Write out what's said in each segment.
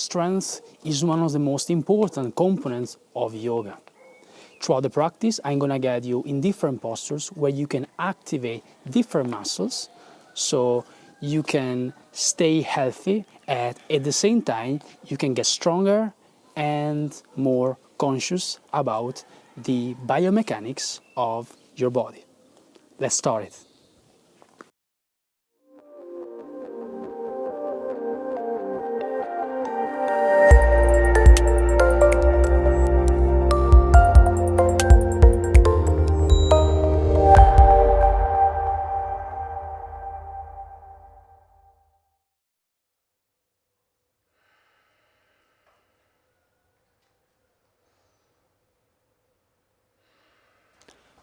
Strength is one of the most important components of yoga. Throughout the practice, I'm going to guide you in different postures where you can activate different muscles so you can stay healthy and at the same time you can get stronger and more conscious about the biomechanics of your body. Let's start it.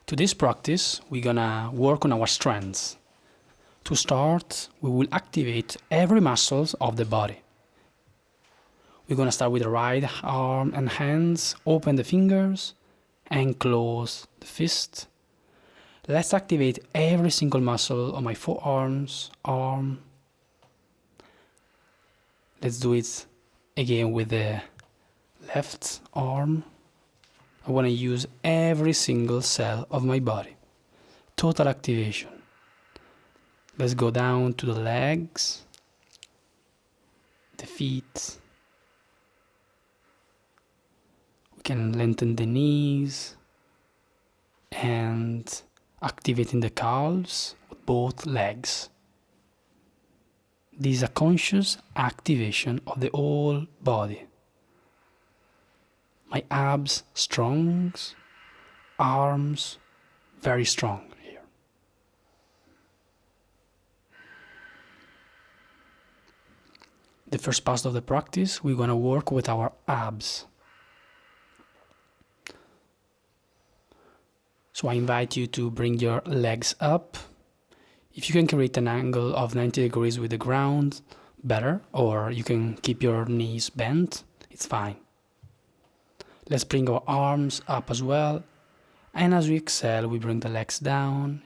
To this practice, we're gonna work on our strengths. To start, we will activate every muscle of the body. We're gonna start with the right arm and hands, open the fingers and close the fist. Let's activate every single muscle of my forearms, arm. Let's do it again with the left arm. I want to use every single cell of my body. Total activation. Let's go down to the legs, the feet. We can lengthen the knees and activating the calves with both legs. This is a conscious activation of the whole body. My abs strong, arms very strong here. The first part of the practice, we're going to work with our abs. So I invite you to bring your legs up. If you can create an angle of 90 degrees with the ground, better, or you can keep your knees bent, it's fine. Let's bring our arms up as well. And as we exhale, we bring the legs down.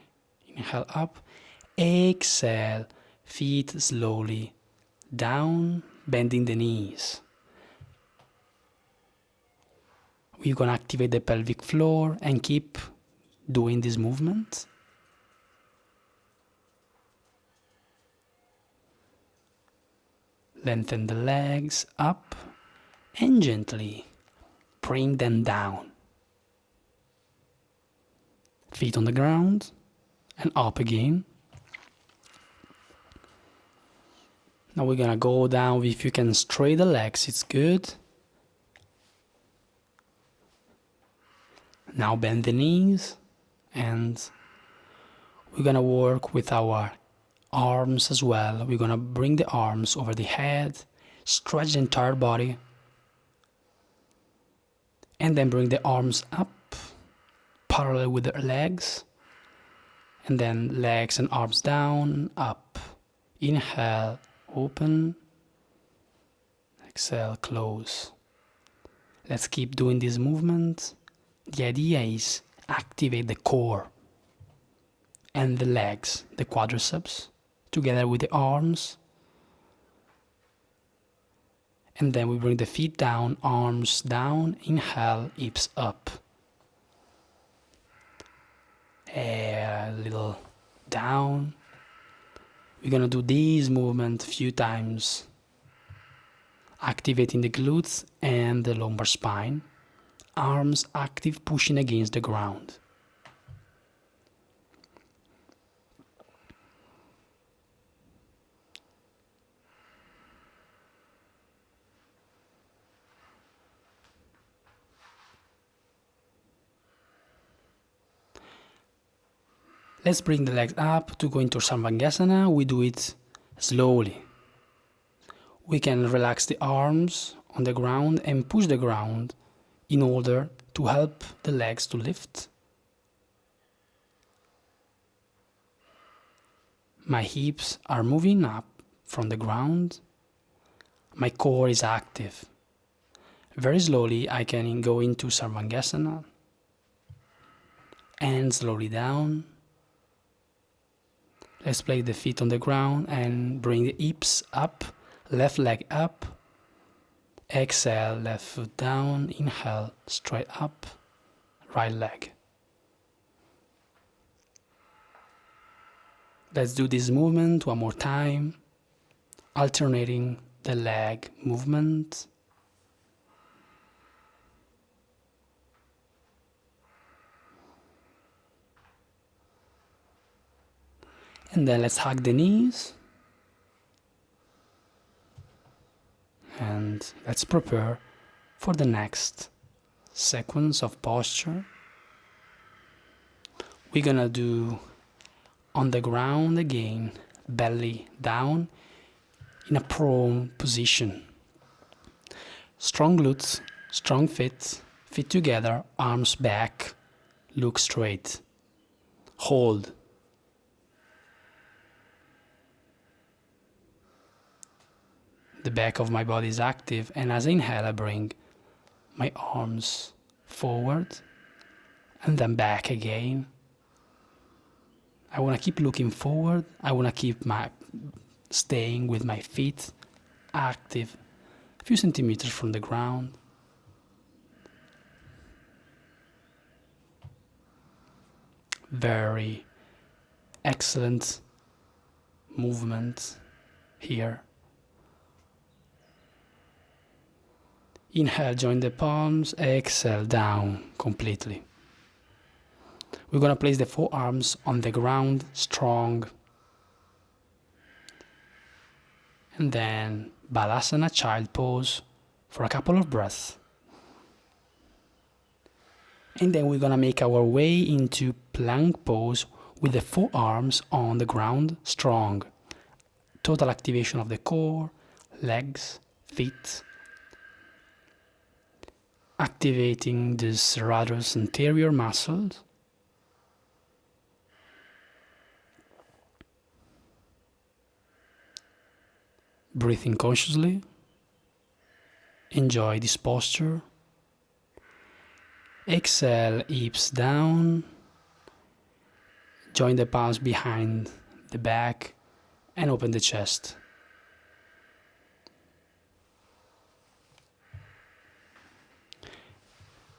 Inhale up. Exhale. Feet slowly down, bending the knees. We're going to activate the pelvic floor and keep doing this movement. Lengthen the legs up and gently bring them down. Feet on the ground and up again. Now we're gonna go down. If you can straighten the legs, it's good. Now bend the knees and we're gonna work with our arms as well. We're gonna bring the arms over the head, stretch the entire body. And then bring the arms up, parallel with the legs. And then legs and arms down, up. Inhale, open. Exhale, close. Let's keep doing this movement. The idea is activate the core and the legs, the quadriceps, together with the arms. And then we bring the feet down, arms down, inhale, hips up. A little down. We're gonna do this movement a few times, activating the glutes and the lumbar spine. Arms active, pushing against the ground. Let's bring the legs up to go into Sarvangasana. We do it slowly. We can relax the arms on the ground and push the ground in order to help the legs to lift. My hips are moving up from the ground. My core is active. Very slowly I can go into Sarvangasana and slowly down. Let's place the feet on the ground and bring the hips up, left leg up. Exhale, left foot down. Inhale, straight up, right leg. Let's do this movement one more time, alternating the leg movement. And then let's hug the knees. And let's prepare for the next sequence of posture. We're gonna do on the ground again, belly down in a prone position. Strong glutes, strong feet together, arms back, look straight. Hold. The back of my body is active, and as I inhale, I bring my arms forward and then back again. I want to keep looking forward. I want to keep staying with my feet active, a few centimeters from the ground. Very excellent movement here. Inhale, join the palms. Exhale, down completely. We're going to place the forearms on the ground, strong. And then Balasana, child pose for a couple of breaths. And then we're going to make our way into plank pose with the forearms on the ground, strong. Total activation of the core, legs, feet. Activating the serratus anterior muscles. Breathing consciously. Enjoy this posture. Exhale, hips down. Join the palms behind the back and open the chest.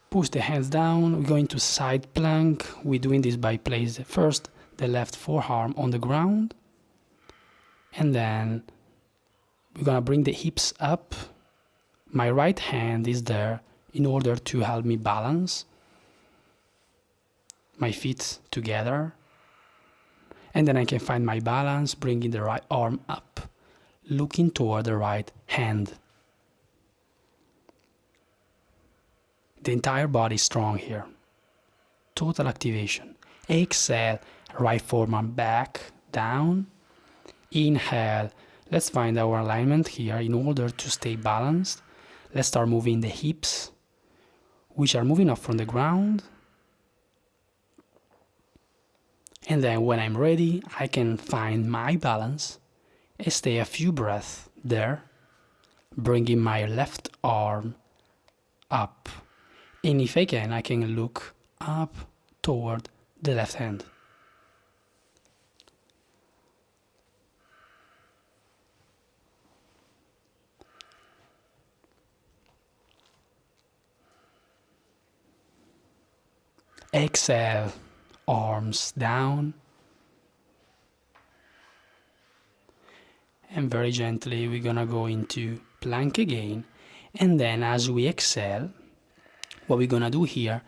Push the hands down. We're going to side plank. We're doing this by placing first the left forearm on the ground, and then we're gonna bring the hips up. My right hand is there in order to help me balance my feet together, and then I can find my balance, bringing the right arm up, looking toward the right hand. The entire body is strong here. Total activation. Exhale, right forearm back, down. Inhale. Let's find our alignment here in order to stay balanced. Let's start moving the hips, which are moving up from the ground. And then when I'm ready, I can find my balance and stay a few breaths there, bringing my left arm up. And if I can look up toward the left hand. Exhale, arms down. And very gently we're gonna go into plank again. And then as we exhale, what we're gonna do here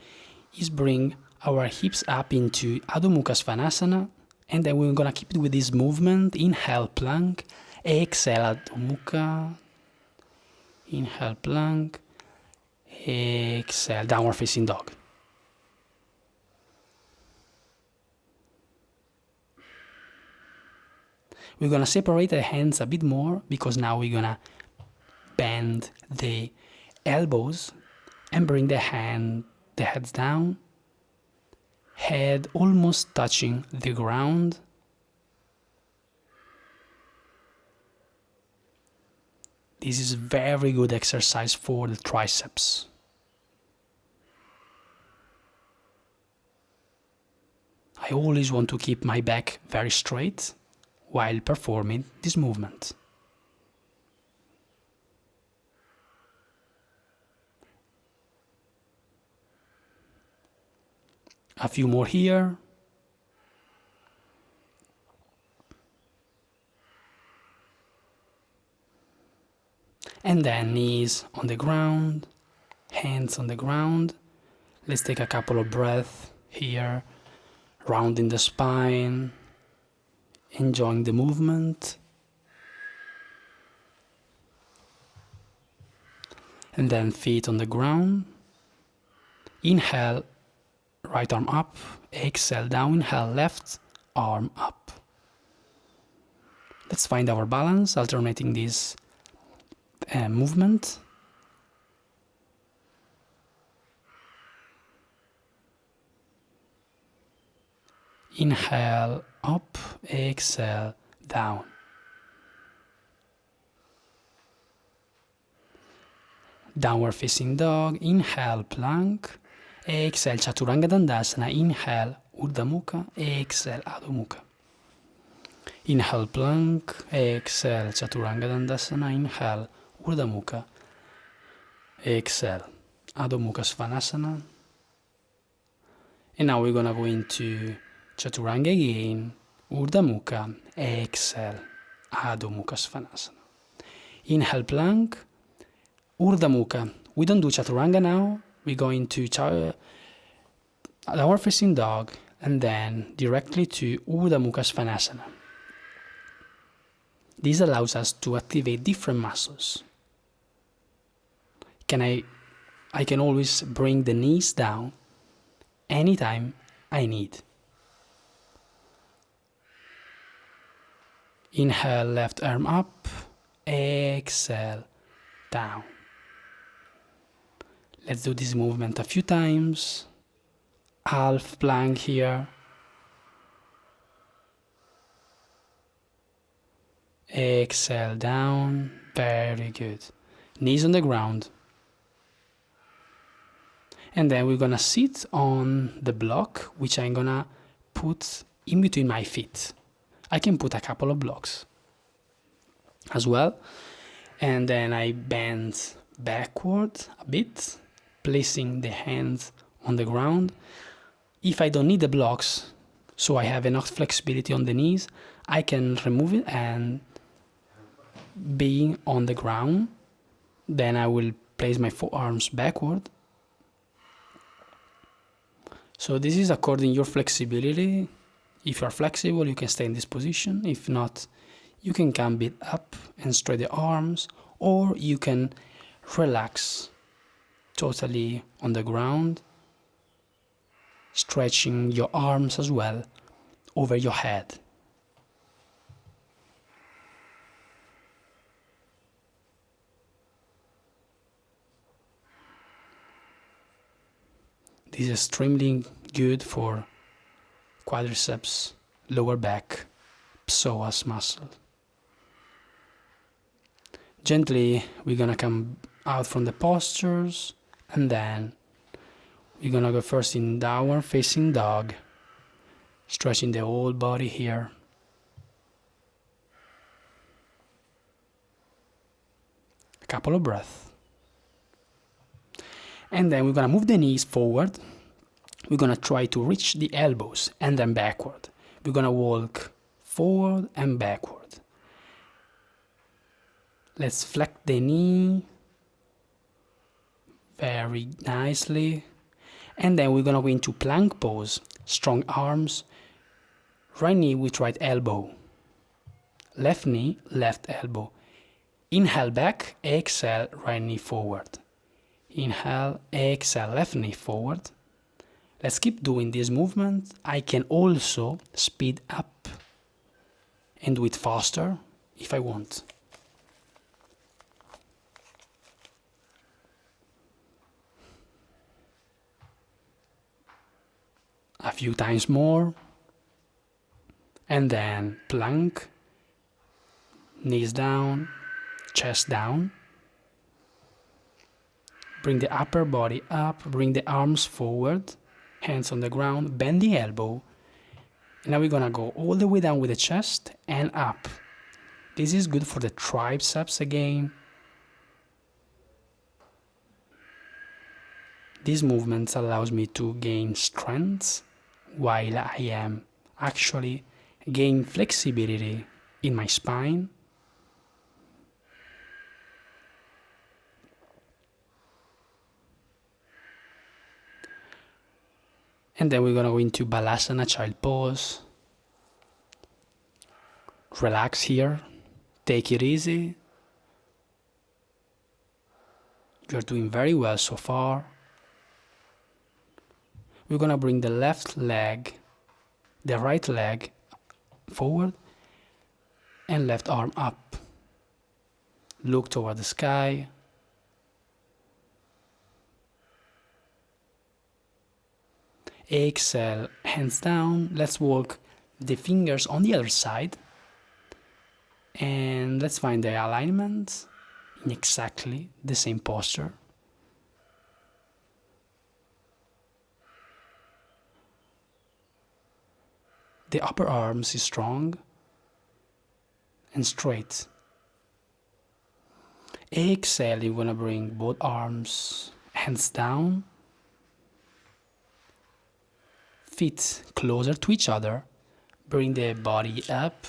is bring our hips up into Adho Mukha Svanasana, and then we're gonna keep it with this movement. Inhale, plank. Exhale, Adho Mukha. Inhale, plank. Exhale, downward facing dog. We're gonna separate the hands a bit more because now we're gonna bend the elbows and bring the heads down, head almost touching the ground. This is very good exercise for the triceps. I always want to keep my back very straight while performing this movement. A few more here. And then knees on the ground, hands on the ground. Let's take a couple of breaths here, rounding the spine, enjoying the movement. And then feet on the ground. Inhale, right arm up. Exhale, down. Inhale, left arm up. Let's find our balance, alternating this movement. Inhale, up. Exhale, down. Downward facing dog. Inhale, plank. Exhale, chaturanga dandasana. Inhale, urdhva mukha. Exhale, adho mukha. Inhale, plank. Exhale, chaturanga dandasana. Inhale, urdhva mukha. Exhale, adho mukha svanasana. And now we're gonna go into chaturanga again. Urdhva mukha. Exhale, adho mukha svanasana. Inhale, plank. Urdhva mukha. We don't do chaturanga now. We're going to downward facing dog and then directly to urdhva mukha svanasana. This allows us to activate different muscles. I can always bring the knees down anytime I need. Inhale, left arm up. Exhale, down. Let's do this movement a few times. Half plank here. Exhale, down. Very good. Knees on the ground. And then we're gonna sit on the block, which I'm gonna put in between my feet. I can put a couple of blocks as well. And then I bend backward a bit, placing the hands on the ground. If I don't need the blocks, so I have enough flexibility on the knees, I can remove it and being on the ground. Then I will place my forearms backward. So this is according to your flexibility. If you are flexible, you can stay in this position. If not, you can come a bit up and straight the arms, or you can relax totally on the ground, stretching your arms as well over your head. This is extremely good for quadriceps, lower back, psoas muscle. Gently, we're gonna come out from the postures, and then we're gonna go first in downward facing dog, stretching the whole body here. A couple of breaths. And then we're gonna move the knees forward. We're gonna try to reach the elbows and then backward. We're gonna walk forward and backward. Let's flex the knee very nicely. And then we're gonna go into plank pose. Strong arms, right knee with right elbow. Left knee, left elbow. Inhale back, exhale, right knee forward. Inhale, exhale, left knee forward. Let's keep doing this movement. I can also speed up and do it faster if I want. A few times more. And then plank, knees down, chest down. Bring the upper body up, bring the arms forward, hands on the ground, bend the elbow. And now we're gonna go all the way down with the chest and up. This is good for the triceps again. These movements allows me to gain strength while I am actually gain flexibility in my spine. And then we're gonna go into Balasana, child pose. Relax here, take it easy. You're doing very well so far. We're gonna bring the left leg, the right leg forward and left arm up. Look toward the sky. Exhale, hands down. Let's walk the fingers on the other side. And let's find the alignment in exactly the same posture. The upper arms is strong and straight. Exhale, you're gonna bring both arms, hands down, feet closer to each other, bring the body up,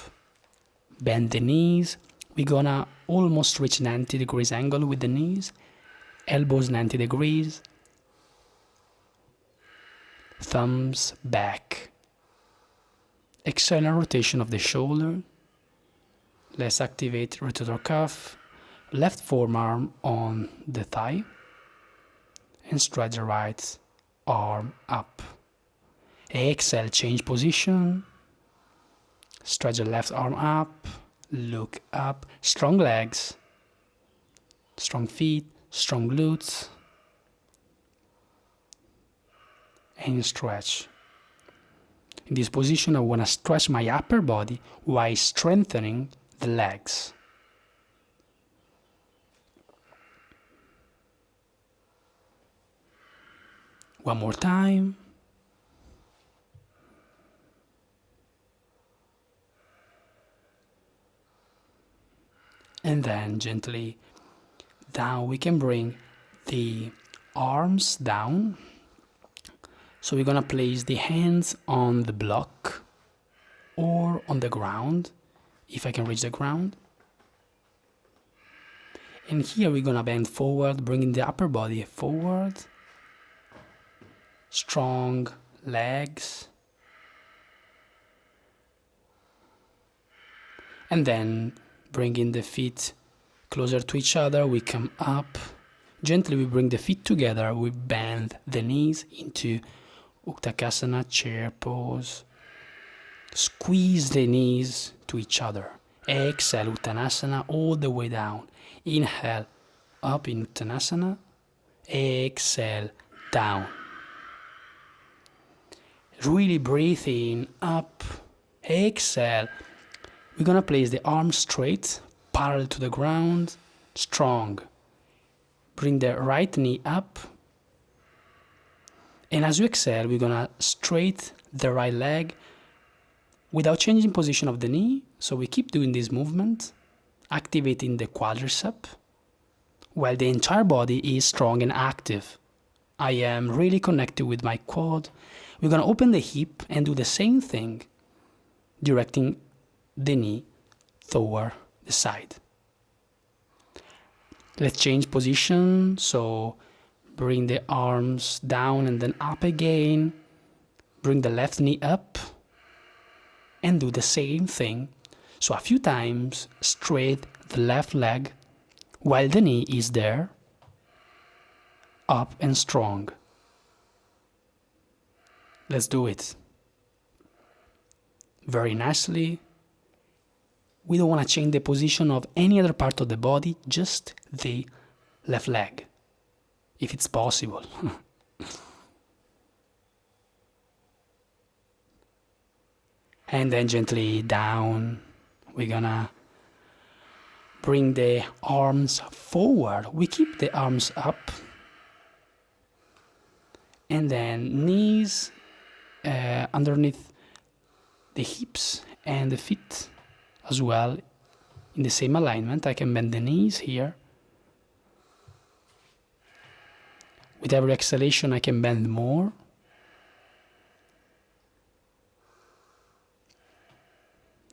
bend the knees. We're gonna almost reach 90 degrees angle with the knees, elbows 90 degrees, thumbs back. External rotation of the shoulder. Let's activate rotator cuff, left forearm on the thigh, and stretch the right arm up. Exhale, change position, stretch the left arm up, look up, strong legs, strong feet, strong glutes, and stretch. In this position, I want to stretch my upper body while strengthening the legs. One more time. And then gently down, we can bring the arms down. So we're gonna place the hands on the block or on the ground, if I can reach the ground. And here we're gonna bend forward, bringing the upper body forward. Strong legs. And then bringing the feet closer to each other, we come up. Gently we bring the feet together, we bend the knees into Uttanasana, chair pose. Squeeze the knees to each other. Exhale, Uttanasana, all the way down. Inhale, up in Uttanasana. Exhale, down. Really breathe in, up. Exhale. We're gonna place the arms straight, parallel to the ground, strong. Bring the right knee up. And as you exhale, we're gonna straight the right leg without changing position of the knee. So we keep doing this movement, activating the quadricep, while the entire body is strong and active. I am really connected with my quad. We're gonna open the hip and do the same thing, directing the knee toward the side. Let's change position. So bring the arms down and then up again. Bring the left knee up and do the same thing. So a few times, straight the left leg while the knee is there, up and strong. Let's do it. Very nicely. We don't want to change the position of any other part of the body, just the left leg, if it's possible. And then gently down, we're gonna bring the arms forward. We keep the arms up. And then knees underneath the hips and the feet as well in the same alignment. I can bend the knees here With every exhalation, I can bend more.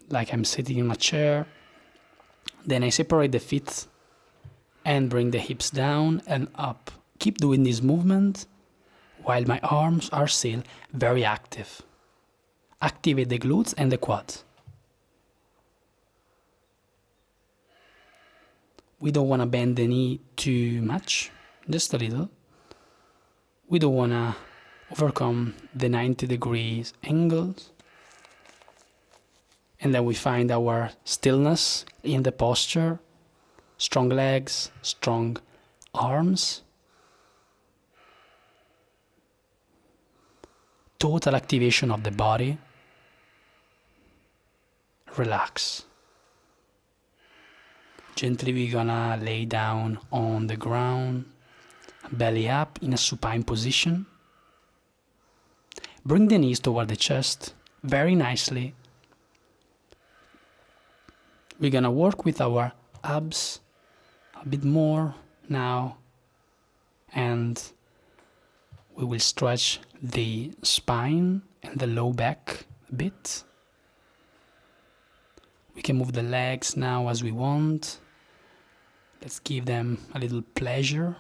Like I'm sitting in a chair. Then I separate the feet and bring the hips down and up. Keep doing this movement while my arms are still very active. Activate the glutes and the quads. We don't want to bend the knee too much, just a little. We don't want to overcome the 90 degrees angles. And then we find our stillness in the posture, strong legs, strong arms. Total activation of the body. Relax. Gently we're gonna lay down on the ground, belly up in a supine position. Bring the knees toward the chest, very nicely. We're gonna work with our abs a bit more now, and we will stretch the spine and the low back a bit. We can move the legs now as we want. Let's give them a little pleasure.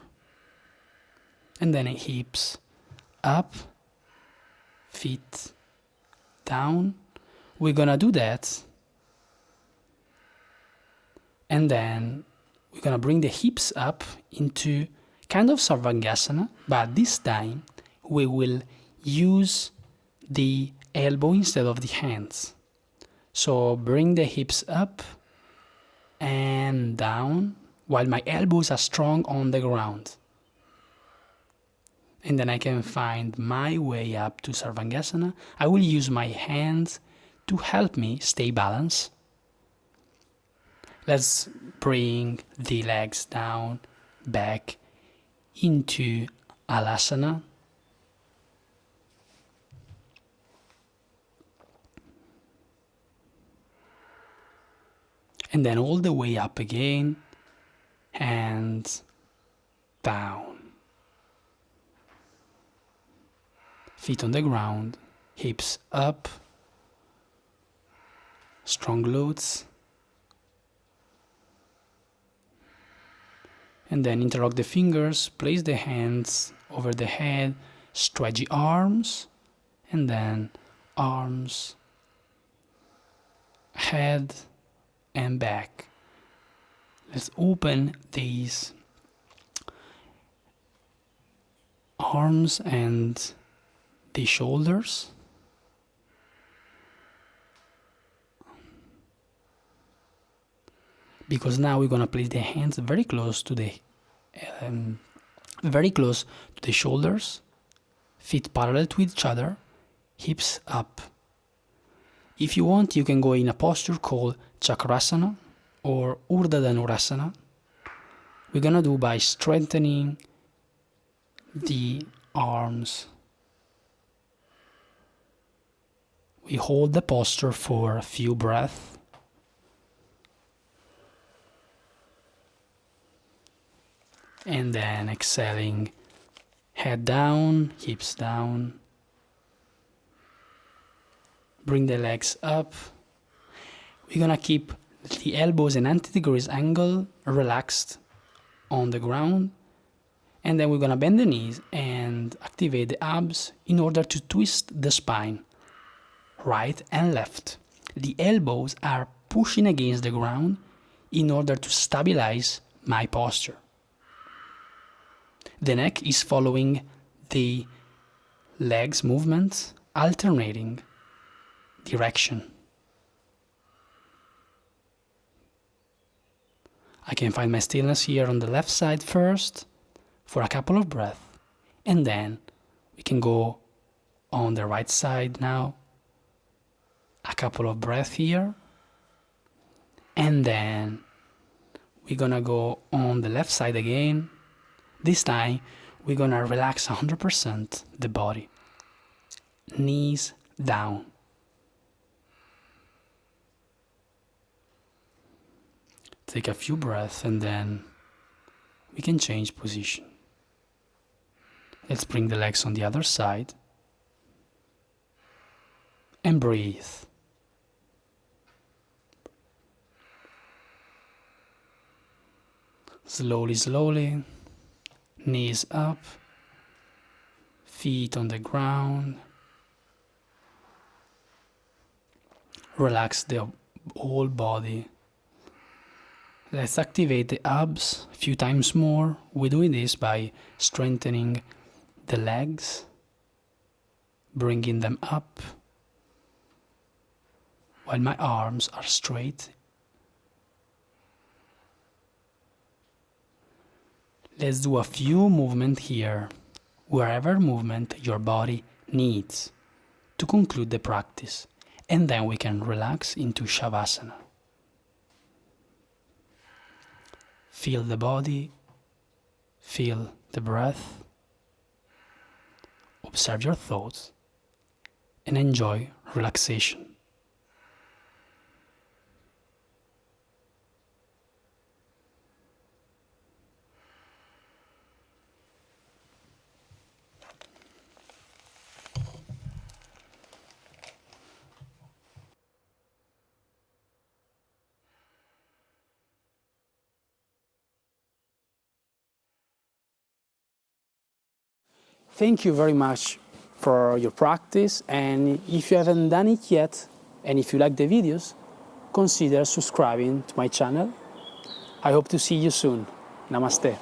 And then hips up, feet down. We're gonna do that. And then we're gonna bring the hips up into kind of sarvangasana, but this time we will use the elbow instead of the hands. So bring the hips up and down while my elbows are strong on the ground. And then I can find my way up to sarvangasana. I will use my hands to help me stay balanced. Let's bring the legs down, back into alasana. And then all the way up again, hands down. Feet on the ground, hips up, strong glutes. And then interlock the fingers, place the hands over the head, stretch the arms, and then arms, head, and back. Let's open these arms and the shoulders. Because now we're gonna place the hands very close to the shoulders, feet parallel to each other, hips up. If you want, you can go in a posture called Chakrasana or Urdha Dhanurasana. We're gonna do by strengthening the arms. We hold the posture for a few breaths. And then exhaling, head down, hips down. Bring the legs up. We're gonna keep the elbows in 90 degrees angle, relaxed on the ground. And then we're gonna bend the knees and activate the abs in order to twist the spine, right and left. The elbows are pushing against the ground in order to stabilize my posture. The neck is following the legs movement, alternating direction. I can find my stillness here on the left side first for a couple of breaths, and then we can go on the right side now. A couple of breaths here, and then we're gonna go on the left side again. This time, we're gonna relax 100% the body. Knees down. Take a few breaths and then we can change position. Let's bring the legs on the other side. And breathe. Slowly, slowly. Knees up. Feet on the ground. Relax the whole body. Let's activate the abs a few times more. We're doing this by strengthening the legs, bringing them up, while my arms are straight. Let's do a few movements here, wherever movement your body needs to conclude the practice, and then we can relax into Shavasana. Feel the body, feel the breath, observe your thoughts, and enjoy relaxation. Thank you very much for your practice, and if you haven't done it yet, and if you like the videos, consider subscribing to my channel. I hope to see you soon. Namaste.